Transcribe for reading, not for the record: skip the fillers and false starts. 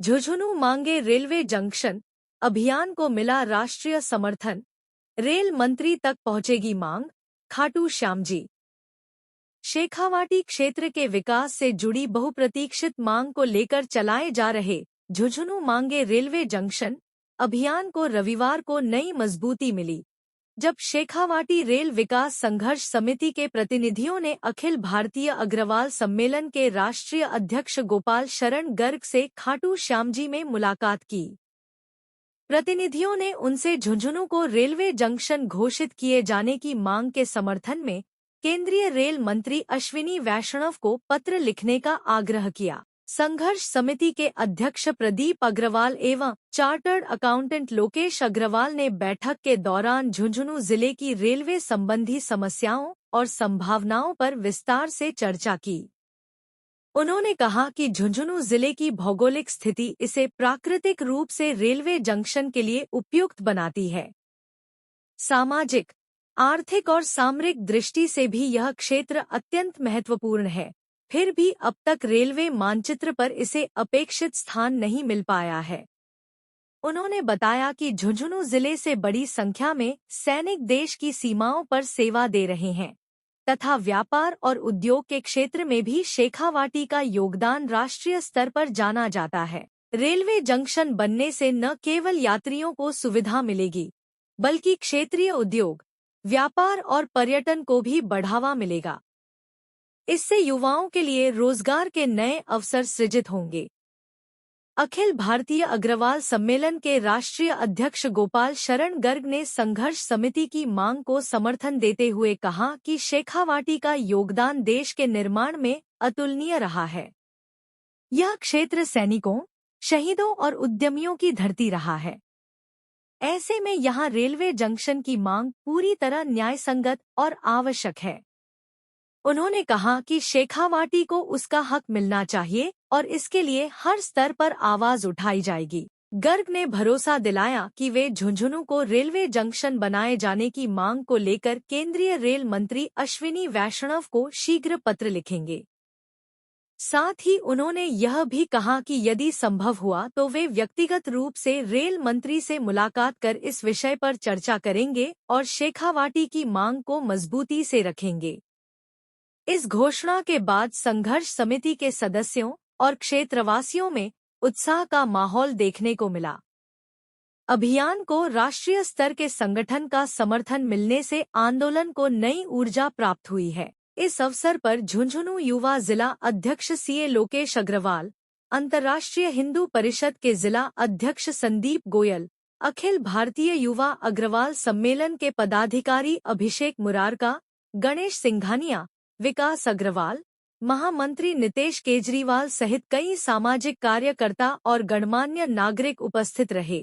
झुंझुनू मांगे railway junction अभियान को मिला राष्ट्रीय समर्थन। रेल मंत्री तक पहुंचेगी मांग, खाटू श्याम जी। शेखावाटी क्षेत्र के विकास से जुड़ी बहुप्रतीक्षित मांग को लेकर चलाए जा रहे झुंझुनू मांगे रेलवे जंक्शन अभियान को रविवार को नई मजबूती मिली, जब शेखावाटी रेल विकास संघर्ष समिति के प्रतिनिधियों ने अखिल भारतीय अग्रवाल सम्मेलन के राष्ट्रीय अध्यक्ष गोपाल शरण गर्ग से खाटू श्याम जी में मुलाकात की। प्रतिनिधियों ने उनसे झुंझुनू को रेलवे जंक्शन घोषित किए जाने की मांग के समर्थन में केंद्रीय रेल मंत्री अश्विनी वैष्णव को पत्र लिखने का आग्रह किया। संघर्ष समिति के अध्यक्ष प्रदीप अग्रवाल एवं चार्टर्ड अकाउंटेंट लोकेश अग्रवाल ने बैठक के दौरान झुंझुनू जिले की रेलवे संबंधी समस्याओं और संभावनाओं पर विस्तार से चर्चा की। उन्होंने कहा कि झुंझुनू जिले की भौगोलिक स्थिति इसे प्राकृतिक रूप से रेलवे जंक्शन के लिए उपयुक्त बनाती है। सामाजिक, आर्थिक और सामरिक दृष्टि से भी यह क्षेत्र अत्यंत महत्वपूर्ण है, फिर भी अब तक रेलवे मानचित्र पर इसे अपेक्षित स्थान नहीं मिल पाया है। उन्होंने बताया कि झुंझुनू जिले से बड़ी संख्या में सैनिक देश की सीमाओं पर सेवा दे रहे हैं तथा व्यापार और उद्योग के क्षेत्र में भी शेखावाटी का योगदान राष्ट्रीय स्तर पर जाना जाता है। रेलवे जंक्शन बनने से न केवल यात्रियों को सुविधा मिलेगी, बल्कि क्षेत्रीय उद्योग, व्यापार और पर्यटन को भी बढ़ावा मिलेगा। इससे युवाओं के लिए रोजगार के नए अवसर सृजित होंगे। अखिल भारतीय अग्रवाल सम्मेलन के राष्ट्रीय अध्यक्ष गोपाल शरण गर्ग ने संघर्ष समिति की मांग को समर्थन देते हुए कहा कि शेखावाटी का योगदान देश के निर्माण में अतुलनीय रहा है। यह क्षेत्र सैनिकों, शहीदों और उद्यमियों की धरती रहा है। ऐसे में यहाँ रेलवे जंक्शन की मांग पूरी तरह न्यायसंगत और आवश्यक है। उन्होंने कहा कि शेखावाटी को उसका हक मिलना चाहिए और इसके लिए हर स्तर पर आवाज उठाई जाएगी। गर्ग ने भरोसा दिलाया कि वे झुंझुनू को रेलवे जंक्शन बनाए जाने की मांग को लेकर केंद्रीय रेल मंत्री अश्विनी वैष्णव को शीघ्र पत्र लिखेंगे। साथ ही उन्होंने यह भी कहा कि यदि संभव हुआ तो वे व्यक्तिगत रूप से रेल मंत्री से मुलाकात कर इस विषय पर चर्चा करेंगे और शेखावाटी की मांग को मजबूती से रखेंगे। इस घोषणा के बाद संघर्ष समिति के सदस्यों और क्षेत्रवासियों में उत्साह का माहौल देखने को मिला। अभियान को राष्ट्रीय स्तर के संगठन का समर्थन मिलने से आंदोलन को नई ऊर्जा प्राप्त हुई है। इस अवसर पर झुंझुनू युवा जिला अध्यक्ष सीए लोकेश अग्रवाल, अंतर्राष्ट्रीय हिंदू परिषद के जिला अध्यक्ष संदीप गोयल, अखिल भारतीय युवा अग्रवाल सम्मेलन के पदाधिकारी अभिषेक मुरारका, गणेश सिंघानिया, विकास अग्रवाल, महामंत्री नितेश केजरीवाल सहित कई सामाजिक कार्यकर्ता और गणमान्य नागरिक उपस्थित रहे।